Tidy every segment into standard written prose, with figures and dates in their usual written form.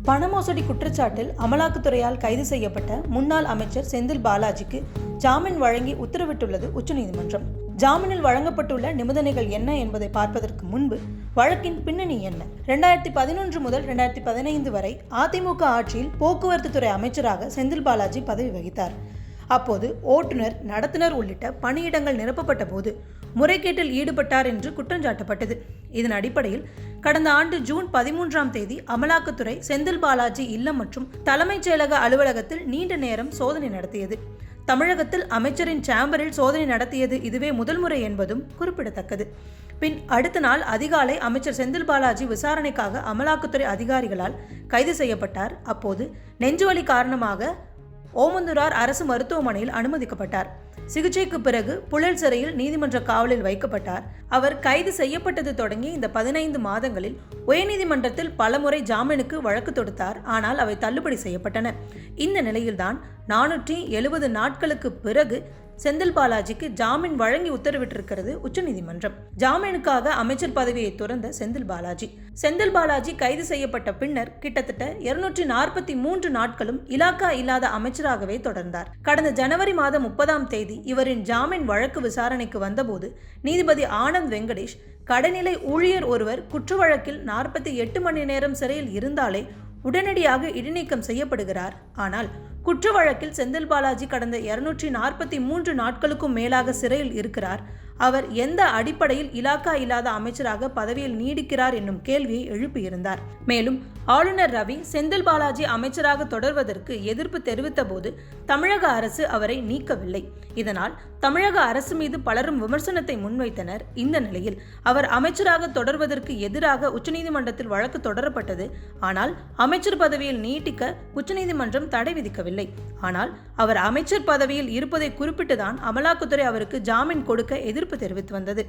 பண மோசடி குற்றச்சாட்டில் அமலாக்கத்துறையால் கைது செய்யப்பட்ட முன்னாள் அமைச்சர் செந்தில் பாலாஜிக்கு ஜாமீன் வழங்கி உத்தரவிட்டுள்ளது உச்சநீதிமன்றம். ஜாமீனில் வழங்கப்பட்டுள்ள நிபந்தனைகள் என்ன என்பதை பார்ப்பதற்கு முன்பு வழக்கின் பின்னணி என்ன? 2011 முதல் 2015 வரை அதிமுக ஆட்சியில் போக்குவரத்து துறை அமைச்சராக செந்தில் பாலாஜி பதவி வகித்தார். அப்போது ஓட்டுநர், நடத்துனர் உள்ளிட்ட பணியிடங்கள் நிரப்பப்பட்ட போது முறைகேட்டில் ஈடுபட்டார் என்று குற்றஞ்சாட்டப்பட்டது. இதன் அடிப்படையில் கடந்த ஆண்டு ஜூன் 13ஆம் தேதி அமலாக்கத்துறை செந்தில் பாலாஜி இல்லம் மற்றும் தலைமைச் செயலக அலுவலகத்தில் நீண்ட நேரம் சோதனை நடத்தியது. தமிழகத்தில் அமைச்சரின் சேம்பரில் சோதனை நடத்தியது இதுவே முதல் முறை என்பதும் குறிப்பிடத்தக்கது. பின் அடுத்த நாள் அதிகாலை அமைச்சர் செந்தில் பாலாஜி விசாரணைக்காக அமலாக்கத்துறை அதிகாரிகளால் கைது செய்யப்பட்டார். அப்போது நெஞ்சுவலி காரணமாக ஓமந்தூரார் அரசு மருத்துவமனையில் அனுமதிக்கப்பட்டார். சிகிச்சைக்கு பிறகு புழல் சிறையில் நீதிமன்ற காவலில் வைக்கப்பட்டார். அவர் கைது செய்யப்பட்டது தொடங்கி இந்த 15 மாதங்களில் உயர்நீதிமன்றத்தில் பலமுறை ஜாமீனுக்கு வழக்கு தொடுத்தார். ஆனால் அவை தள்ளுபடி செய்யப்பட்டன. இந்த நிலையில்தான் 470 நாட்களுக்கு பிறகு செந்தில் பாலாஜிக்கு ஜாமீன் வழங்கி உத்தரவிட்டிருக்கிறது உச்சநீதிமன்றம். ஜாமீனுக்காக அமைச்சர் பதவியை துறந்த செந்தில் பாலாஜி கைது செய்யப்பட்ட பின்னர் கிட்டத்தட்ட 243 நாட்களும் இலாக்கா இல்லாத அமைச்சராகவே தொடர்ந்தார். கடந்த ஜனவரி மாதம் 30ஆம் தேதி இவரின் ஜாமீன் வழக்கு விசாரணைக்கு வந்தபோது நீதிபதி ஆனந்த் வெங்கடேஷ், கடைநிலை ஊழியர் ஒருவர் குற்ற வழக்கில் 48 மணி நேரம் சிறையில் இருந்தாலே உடனடியாக இடைநீக்கம் செய்யப்படுகிறார். ஆனால் குற்ற வழக்கில் செந்தில் பாலாஜி கடந்த 243 நாட்களுக்கும் மேலாக சிறையில் இருக்கிறார். அவர் எந்த அடிப்படையில் இலாக்கா இல்லாத அமைச்சராக பதவியில் நீடிக்கிறார் என்னும் கேள்வியை எழுப்பியிருந்தார். மேலும் ஆளுநர் ரவி செந்தில் பாலாஜி அமைச்சராக தொடர்வதற்கு எதிர்ப்பு தெரிவித்த போது தமிழக அரசு அவரை நீக்கவில்லை. இதனால் தமிழக அரசு மீது பலரும் விமர்சனத்தை முன்வைத்தனர். இந்த நிலையில் அவர் அமைச்சராக தொடர்வதற்கு எதிராக உச்சநீதிமன்றத்தில் வழக்கு தொடரப்பட்டது. ஆனால் அமைச்சர் பதவியில் நீட்டிக்க உச்சநீதிமன்றம் தடை விதிக்கவில்லை. ஆனால் அவர் அமைச்சர் பதவியில் இருப்பதை குறிப்பிட்டுதான் அமலாக்கத்துறை அவருக்கு ஜாமீன் கொடுக்க எதிர்ப்பு தெரிவித்து வந்தது.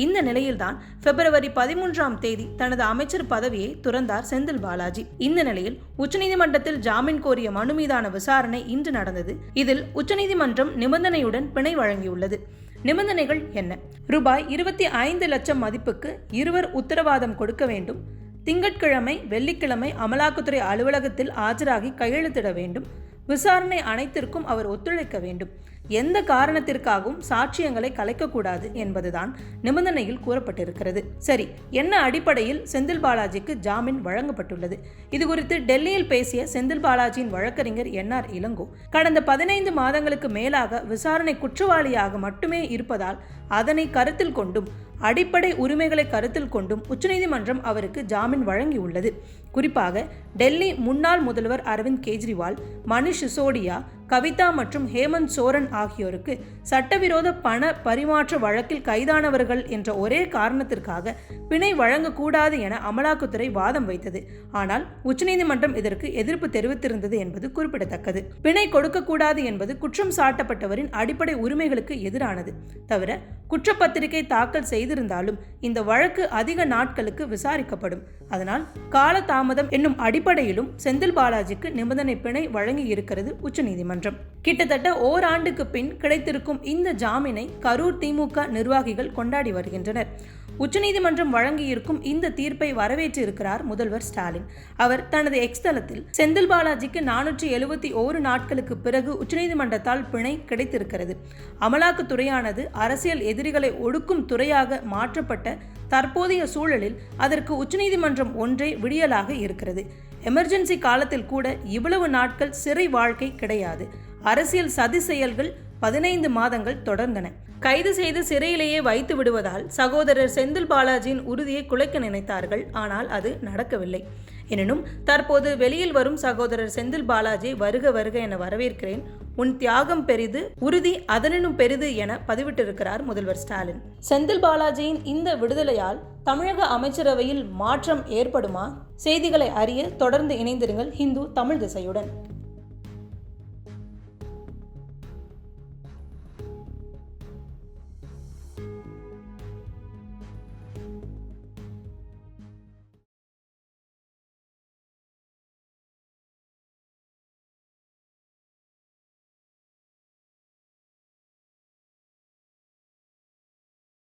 இந்த நிலையில்தான் பிப்ரவரி 13ஆம் தேதி தனது அமைச்சர் பதவியை துறந்தார் செந்தில் பாலாஜி. இந்த நிலையில் உச்சநீதிமன்றத்தில் ஜாமீன் கோரிய மனு மீதான விசாரணை இன்று நடந்தது. இதில் உச்சநீதிமன்றம் நிபந்தனையுடன் பிணை வழங்கியுள்ளது. நிபந்தனைகள் என்ன? ரூபாய் 25 லட்சம் மதிப்புக்கு இருவர் உத்தரவாதம் கொடுக்க வேண்டும். திங்கட்கிழமை, வெள்ளிக்கிழமை அமலாக்கத்துறை அலுவலகத்தில் ஆஜராகி கையெழுத்திட வேண்டும். விசாரணை அனைத்திற்கும் அவர் ஒத்துழைக்க வேண்டும். எந்த காரணத்திற்காகவும் சாட்சியங்களை கலைக்கக்கூடாது என்பதுதான் நிபந்தனையில் கூறப்பட்டிருக்கிறது. சரி, என்ன அடிப்படையில் செந்தில் பாலாஜிக்கு ஜாமீன் வழங்கப்பட்டுள்ளது? இதுகுறித்து டெல்லியில் பேசிய செந்தில் பாலாஜியின் வழக்கறிஞர் NR இளங்கோ, கடந்த 15 மாதங்களுக்கு மேலாக விசாரணை குற்றவாளியாக மட்டுமே இருப்பதால் அதனை கருத்தில் கொண்டும் அடிப்படை உரிமைகளை கருத்தில் கொண்டும் உச்சநீதிமன்றம் அவருக்கு ஜாமீன் வழங்கியுள்ளது. குறிப்பாக டெல்லி முன்னாள் முதல்வர் அரவிந்த் கெஜ்ரிவால், மணிஷ் சிசோடியா, கவிதா மற்றும் ஹேமந்த் சோரன் ஆகியோருக்கு சட்டவிரோத பண பரிமாற்ற வழக்கில் கைதானவர்கள் என்ற ஒரே காரணத்திற்காக பிணை வழங்கக்கூடாது என அமலாக்கத்துறை வாதம் வைத்தது. ஆனால் உச்சநீதிமன்றம் இதற்கு எதிர்ப்பு தெரிவித்திருந்தது என்பது குறிப்பிடத்தக்கது. பிணை கொடுக்கக்கூடாது என்பது குற்றம் சாட்டப்பட்டவரின் அடிப்படை உரிமைகளுக்கு எதிரானது. தவிர குற்றப்பத்திரிகை தாக்கல் செய்திருந்தாலும் இந்த வழக்கு அதிக நாட்களுக்கு விசாரிக்கப்படும். அதனால் காலதாமதம் என்னும் அடிப்படையிலும் செந்தில் பாலாஜிக்கு நிபந்தனை பிணை வழங்கி இருக்கிறது உச்சநீதிமன்றம். கிட்டத்தட்ட ஓராண்டுக்கு பின் கிடைத்திருக்கும் இந்த ஜாமீனை கரூர் திமுக நிர்வாகிகள் கொண்டாடி வருகின்றனர். உச்சநீதிமன்றம் வழங்கியிருக்கும் இந்த தீர்ப்பை வரவேற்றிருக்கிறார் முதல்வர் ஸ்டாலின். அவர் தனது எக்ஸ் தளத்தில் செந்தில் பாலாஜிக்கு 471 நாட்களுக்கு பிறகு உச்சநீதிமன்றத்தால் பிணை கிடைத்திருக்கிறது. அமலாக்கத்துறையானது அரசியல் எதிரிகளை ஒடுக்கும் துறையாக மாற்றப்பட்ட தற்போதைய சூழலில் அதற்கு உச்சநீதிமன்றம் ஒன்றே விடியலாக இருக்கிறது. எமர்ஜென்சி காலத்தில் கூட இவ்வளவு நாட்கள் சிறை வாழ்க்கை கிடையாது. அரசியல் சதி செயல்கள் 15 மாதங்கள் தொடர்ந்தன. கைது செய்து சிறையிலேயே வைத்து விடுவதால் சகோதரர் செந்தில் பாலாஜியின் உறுதியை குலைக்க நினைத்தார்கள். ஆனால் அது நடக்கவில்லை. எனினும் தற்போது வெளியில் வரும் சகோதரர் செந்தில் பாலாஜி வருக வருக என வரவேற்கிறேன். உன் தியாகம் பெரிது, உறுதி அதனினும் பெரிது என பதிவிட்டிருக்கிறார் முதல்வர் ஸ்டாலின். செந்தில் பாலாஜியின் இந்த விடுதலையால் தமிழக அமைச்சரவையில் மாற்றம் ஏற்படுமா? செய்திகளை அறிய தொடர்ந்து இணைந்திருங்கள் ஹிந்து தமிழ் திசையுடன்.